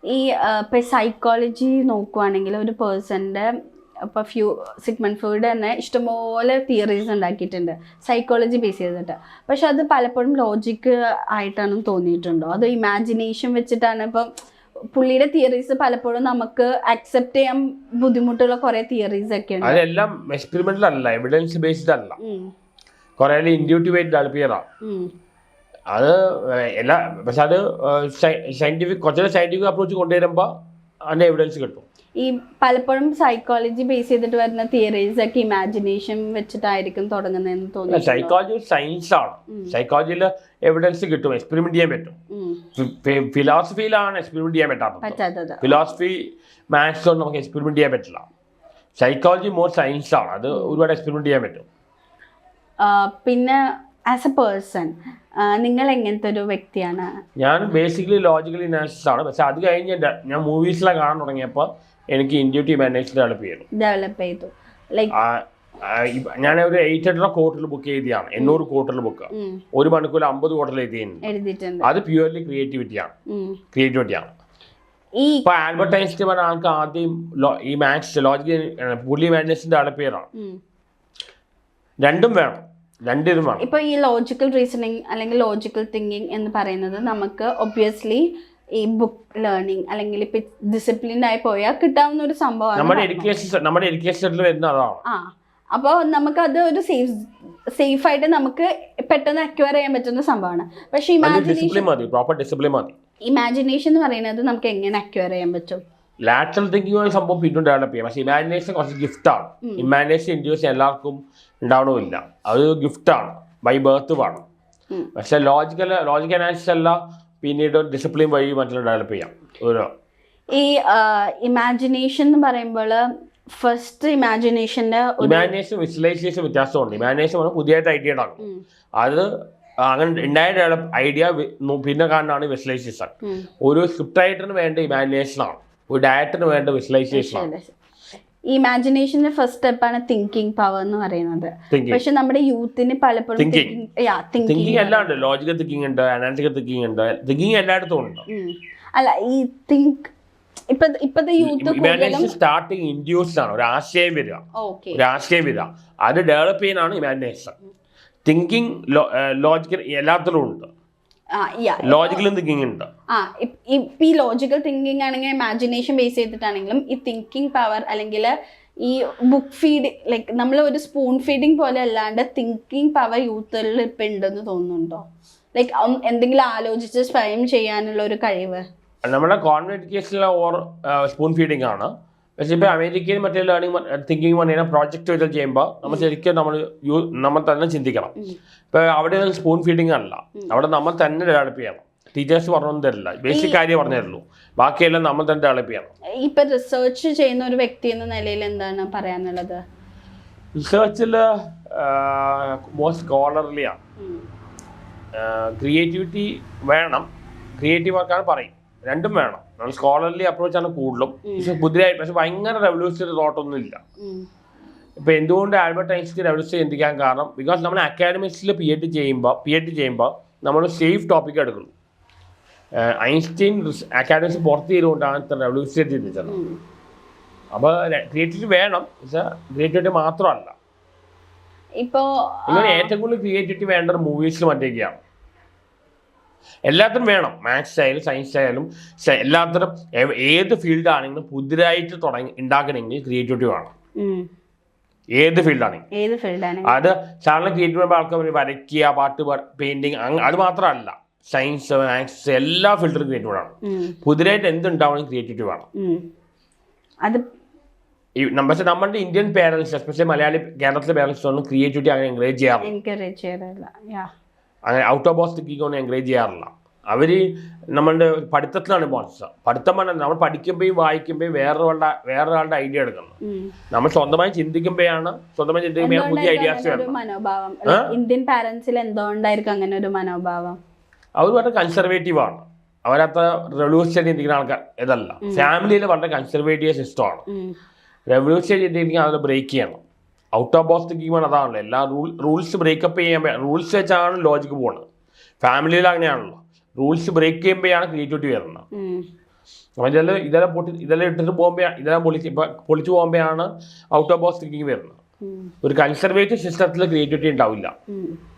ഈ ഇപ്പം സൈക്കോളജി നോക്കുവാണെങ്കിൽ ഒരു പേഴ്സൻ്റെ ഇപ്പോൾ സിഗ്മണ്ട് ഫ്രോയിഡ് തന്നെ ഇഷ്ടംപോലെ തിയറീസ് ഉണ്ടാക്കിയിട്ടുണ്ട് സൈക്കോളജി ബേസ് ചെയ്തിട്ട്. പക്ഷെ അത് പലപ്പോഴും ലോജിക്ക് ആയിട്ടാണെന്ന് തോന്നിയിട്ടുണ്ടോ, അതോ ഇമാജിനേഷൻ വെച്ചിട്ടാണ്? ഇപ്പം പുള്ളിയുടെ തിയറീസ് പലപ്പോഴും നമുക്ക് അക്സെപ്റ്റ് ചെയ്യാൻ ബുദ്ധിമുട്ടുള്ള കുറെ തിയറീസ് ഒക്കെ ഉണ്ട്. അതെല്ലാം എക്സ്പെരിമെന്റൽ അല്ല, എവിഡൻസ് ബേസ്ഡ് അല്ല, കുറെ ഇൻഡ്യൂട്ടീവ് ആയിട്ട് ഡെവലപ്പ് അത് എല്ലാ. പക്ഷെ അത് സയന്റിഫിക് കുറച്ചുകൂടെ സയന്റിഫിക് അപ്രോച്ച് കൊണ്ടുവരുമ്പോൾ അതിന്റെ എവിഡൻസ് കിട്ടും. ഈ പലപ്പോഴും സൈക്കോളജി ബേസ് ചെയ്തിട്ട് വരുന്ന തിയറീസ് ഒക്കെ ഇമാജിനേഷൻ വെച്ചിട്ടായിരിക്കും തുടങ്ങുന്നതെന്ന് തോന്നുന്നു. സൈക്കോളജി സയൻസ് ആണ്, സൈക്കോളജിയിൽ എവിഡൻസ് കിട്ടും, എക്സ്പെരിമെന്റ് ചെയ്യാൻ പറ്റും. ഫിലോസഫിയിലാണ് എക്സ്പെരിമെന്റ് ചെയ്യാൻ പറ്റാത്തത്. ഫിലോസഫി മാത്സിലൊന്നും നമുക്ക് എക്സ്പെരിമെന്റ് ചെയ്യാൻ പറ്റില്ല. സൈക്കോളജി മോർ സയൻസ് ആണ്, അത് ഒരുപാട് എക്സ്പെരിമെന്റ് ചെയ്യാൻ പറ്റും. പിന്നെ ആസ് എ പേഴ്സൺ നിങ്ങൾ എങ്ങനത്തെ ഒരു വ്യക്തിയാണ്? ഞാൻ ബേസിക്കലി ലോജിക്കലി അനാലിസിസ് ആണ്. പക്ഷെ അത് കഴിഞ്ഞ് ഞാൻ മൂവീസിലെ കാണാൻ തുടങ്ങിയപ്പോൾ എനിക്ക് ഇൻഡ്യൂട്ടീവ് ഇമാജിനേഷൻ ഡെവലപ്പ് ചെയ്തു. ഞാൻ ഒരു 800 കോട്ടിൽ ബുക്ക് ചെയ്തിയാണ്, 800 കോട്ടിൽ ബുക്ക്, 1 മണിക്കൂർ 50 കോട്ടിൽ എഴുതിയിട്ടുണ്ട്. അത് പ്യുവർലി ക്രിയേറ്റിവിറ്റിയാണ്. ഇപ്പൊ ആൽബർട്ട് ഐൻസ്റ്റീൻ പറഞ്ഞ ആൾക്ക് ആദ്യം ഈ മാത്സ് ലോജിക്കൽ പുള്ളി ഇമാജിനേഷൻ ഡെവലപ്പ് ചെയ്യണം. രണ്ടും വേണം. ഇപ്പൊ ഈ ലോജിക്കൽ റീസണിങ് അല്ലെങ്കിൽ ലോജിക്കൽ തിങ്കിങ് എന്ന് പറയുന്നത് നമുക്ക് ഒബ്വിയസ്ലി ഈ ബുക്ക് ലേണിംഗ് അല്ലെങ്കിൽ ഇപ്പൊ ഡിസിപ്ലിൻ ആയി പോയാൽ കിട്ടാവുന്ന ഒരു സംഭവമാണ്. നമ്മുടെ എഡ്യൂക്കേഷനിൽ വരുന്ന അതാണ്. അപ്പോൾ നമുക്ക് അത് ഒരു സേഫ് ആയിട്ട് നമുക്ക് പെട്ടെന്ന് അക്വയർ ചെയ്യാൻ പറ്റുന്ന സംഭവമാണ്. പക്ഷെ ഇമാജിനേഷൻ എന്ന് പറയുന്നത് നമുക്ക് എങ്ങനെ അക്വയർ ചെയ്യാൻ പറ്റും? ലാറ്ററൽ തിങ്കിങ് സംഭവം പിന്നീട് ഡെവലപ്പ് ചെയ്യാം. പക്ഷെ ഇമാജിനേഷൻ കുറച്ച് ഗിഫ്റ്റാണ്. ഇമാജിനേഷൻ ഇൻഡ്യൂസ് എല്ലാവർക്കും ഉണ്ടാവണമില്ല, അത് ഗിഫ്റ്റാണ്, ബൈ ബർത്ത് വേണം. പക്ഷെ ലോജിക്കൽ അനാലിസിസ് എല്ലാം പിന്നീട് ഡിസിപ്ലിൻ വഴി മറ്റുള്ള ഡെവലപ്പ് ചെയ്യാം. ഈ ഇമാജിനേഷൻ എന്ന് പറയുമ്പോൾ ഫസ്റ്റ് ഇമാജിനേഷൻ വിഷ്വലൈസേഷൻ വ്യത്യാസമുണ്ട്. ഇമാജിനേഷൻ പുതിയതായിട്ട് ഐഡിയ ഉണ്ടാകും, അത് അങ്ങനെ ഉണ്ടായ ഐഡിയ പിന്നെ കാണാനാണ് വിഷ്വലൈസേഷൻ. ഒരു സ്ക്രിപ്റ്റ് റൈറ്ററിന് വേണ്ട ഇമാജിനേഷൻ ആണ്, ഒരു ഡയറക്ടറിന് വേണ്ട വിഷ്വലൈസേഷൻ ആണ്. ഇമാജിനേഷന്റെ ഫസ്റ്റ് സ്റ്റെപ്പാണ് തിങ്കിങ് പവർ എന്ന് പറയുന്നത്. പക്ഷെ നമ്മുടെ യൂത്തിന് പലപ്പോഴും തിങ്കിങ് എല്ലാം ഉണ്ട്. ലോജിക്കൽ തിങ്കിങ് ഉണ്ട്, അനാലിറ്റിക്കൽ തിങ്കിങ് ഉണ്ട്, തിങ്കിങ് എല്ലായിടത്തും ഉണ്ട്. അല്ല ഈ തിങ്ക് ഇപ്പത്തെ യൂത്ത് സ്റ്റാർട്ടിങ് ഇൻഡ്യൂസ്ഡ് ആണ്, ഒരു ആശയം വരിക, അത് ഡെവലപ്പ് ചെയ്യാനാണ് ഇമാജിനേഷൻ. തിങ്കിങ് ലോജിക്കൽ എല്ലാത്തിലും ഉണ്ട്, ലോജിക്കലും തിങ്കിങ് ഉണ്ട്. ഈ ലോജിക്കൽ തിങ്കിങ് ആണെങ്കിൽ ഇമാജിനേഷൻ ബേസ് ചെയ്തിട്ടാണെങ്കിലും ഈ തിങ്കിങ് പവർ അല്ലെങ്കിൽ ഈ ബുക്ക് ഫീഡ് ലൈക്ക് നമ്മൾ ഒരു സ്പൂൺ ഫീഡിങ് പോലെ അല്ലാണ്ട് തിങ്കിങ് പവർ യൂത്തിൽ ഇപ്പം ഉണ്ടെന്ന് തോന്നുന്നുണ്ടോ? ലൈക്ക് എന്തെങ്കിലും ആലോചിച്ച് സ്വയം ചെയ്യാനുള്ള ഒരു കഴിവ് നമ്മുടെ കോൺവെന്റ് എഡ്യൂക്കേഷനിലെ ഓർ സ്പൂൺ ഫീഡിങ് ആണ്. പക്ഷേ ഇപ്പോൾ അമേരിക്കയിൽ മറ്റേ ലേണിംഗ് തിങ്കിങ് പറഞ്ഞാൽ പ്രോജക്റ്റ് വെച്ച് ചെയ്യുമ്പോൾ നമ്മൾ ശരിക്കും നമ്മൾ തന്നെ ചിന്തിക്കണം. ഇപ്പോൾ അവിടെ സ്പൂൺ ഫീഡിങ് അല്ല, അവിടെ നമ്മൾ തന്നെ ഡെവലപ്പ് ചെയ്യണം. ടീച്ചേഴ്സ് പറഞ്ഞൊന്നും തരില്ല, ബേസിക് കാര്യം പറഞ്ഞു തരുള്ളൂ, ബാക്കിയെല്ലാം നമ്മൾ തന്നെ ഡെവലപ്പ് ചെയ്യണം. ഇപ്പം റിസർച്ച് ചെയ്യുന്ന ഒരു വ്യക്തി എന്ന നിലയിൽ എന്താണ് പറയാനുള്ളത്? റിസർച്ചിൽ മോർ സ്കോളർലി ആണ്. ക്രിയേറ്റിവിറ്റി വേണം, ക്രിയേറ്റീവ് വർക്കാണ് പറയും, രണ്ടും വേണം. നമ്മൾ സ്കോളർലി അപ്രോച്ചാണ് കൂടുതലും. പക്ഷെ പുതിയതായി പക്ഷെ ഭയങ്കര റെവല്യൂഷണറി തോട്ടൊന്നും ഇല്ല. ഇപ്പോൾ എന്തുകൊണ്ട് ആൽബർട്ട് ഐൻസ്റ്റീൻ റെവല്യൂഷൻ ചിന്തിക്കാൻ കാരണം, ബിക്കോസ് നമ്മൾ അക്കാഡമിക്സിൽ പി എച്ച് ഡി ചെയ്യുമ്പോൾ നമ്മൾ സേഫ് ടോപ്പിക് എടുക്കുന്നു. ഐൻസ്റ്റീൻ അക്കാഡമിക്സ് പുറത്ത് ചെയ്തുകൊണ്ടാണ് ഇത്ര റെവല്യൂഷൻ ചിന്തിച്ചത്. അപ്പോൾ ക്രിയേറ്റിവിറ്റി വേണം, പക്ഷേ ക്രിയേറ്റിവിറ്റി മാത്രമല്ല. ഇപ്പോൾ ഇങ്ങനെ ഏറ്റവും കൂടുതൽ ക്രിയേറ്റിവിറ്റി വേണ്ടത് മൂവീസിൽ മറ്റേക്കാണ്. എല്ലാത്തിനും വേണം, മാത്സ് ആയാലും സയൻസ് ആയാലും എല്ലാത്തിനും. ഏത് ഫീൽഡ് ആണെങ്കിലും പുതിയതായിട്ട് ഉണ്ടാക്കണമെങ്കിൽ ക്രിയേറ്റിവിറ്റി വേണം. ഏത് ഫീൽഡാണെങ്കിൽ അത് സാധാരണ ക്രിയേറ്റീവ് ആൾക്കാർ വരയ്ക്കുക, പാട്ട്, പെയിന്റിങ്, അത് മാത്രമല്ല, സയൻസ് മാത്സ് എല്ലാ ഫീൽഡിലും ക്രിയേറ്റീവ് ആണ്. പുതിയതായിട്ട് എന്തുണ്ടാവണമെങ്കിൽ ക്രിയേറ്റിവിറ്റി വേണം. പക്ഷെ നമ്മുടെ ഇന്ത്യൻ പേരൻസ്, എസ്പെഷ്യലി മലയാളി കേരളത്തിലെ പേരൻസ് ഒന്നും ക്രിയേറ്റിവിറ്റി അങ്ങനെ എൻകറേജ് ചെയ്യാറില്ല. അങ്ങനെ ഔട്ട് ഓഫ് ബോക്സ് തിങ്കിങ് ഒന്നും എൻകറേജ് ചെയ്യാറില്ല. അവർ നമ്മളുടെ പഠിത്തത്തിലാണ് ഇമ്പോർട്ടൻസ്. പഠിത്തം പറഞ്ഞാൽ നമ്മൾ പഠിക്കുമ്പോഴും വായിക്കുമ്പോഴും വേറൊരാളുടെ ഐഡിയ എടുക്കണം. നമ്മൾ സ്വന്തമായി ചിന്തിക്കുമ്പോഴാണ് പുതിയ ഐഡിയാസ് മനോഭാവം. ഇന്ത്യൻ പാരന്റ്സിൽ എന്തുകൊണ്ടായിരിക്കും അങ്ങനെ ഒരു മനോഭാവം? അവർ വളരെ കൺസർവേറ്റീവ് ആണ്, അവരത്ര റെവല്യൂഷൻ ചിന്തിക്കുന്ന ആൾക്കാർ ഇതല്ല. ഫാമിലിയിൽ വളരെ കൺസർവേറ്റീവ് സിസ്റ്റമാണ്. റെവല്യൂഷൻ ചിന്തിക്കുന്ന അതിൽ ബ്രേക്ക് ചെയ്യണം. ഔട്ട് ഓഫ് ബോക്സ് തിങ്കിങ് അതാണല്ലോ, എല്ലാ റൂൾസ് ബ്രേക്കപ്പ് ചെയ്യാൻ, റൂൾസ് വെച്ചാണ് ലോജിക്ക് പോകുന്നത്. ഫാമിലിയിൽ അങ്ങനെയാണല്ലോ, റൂൾസ് ബ്രേക്ക് ചെയ്യുമ്പോഴാണ് ക്രിയേറ്റിവിറ്റി വരുന്നത്. അപ്പം ഇതെല്ലാം ഇട്ടിട്ട് പോകുമ്പോൾ ഇതെല്ലാം പൊളിച്ചു പോകുമ്പോഴാണ് ഔട്ട് ഓഫ് ബോക്സ് തിങ്കിങ് വരുന്നത്. ഒരു കൺസർവേറ്റീവ് സിസ്റ്റത്തിൽ ക്രിയേറ്റിവിറ്റി ഉണ്ടാവില്ല.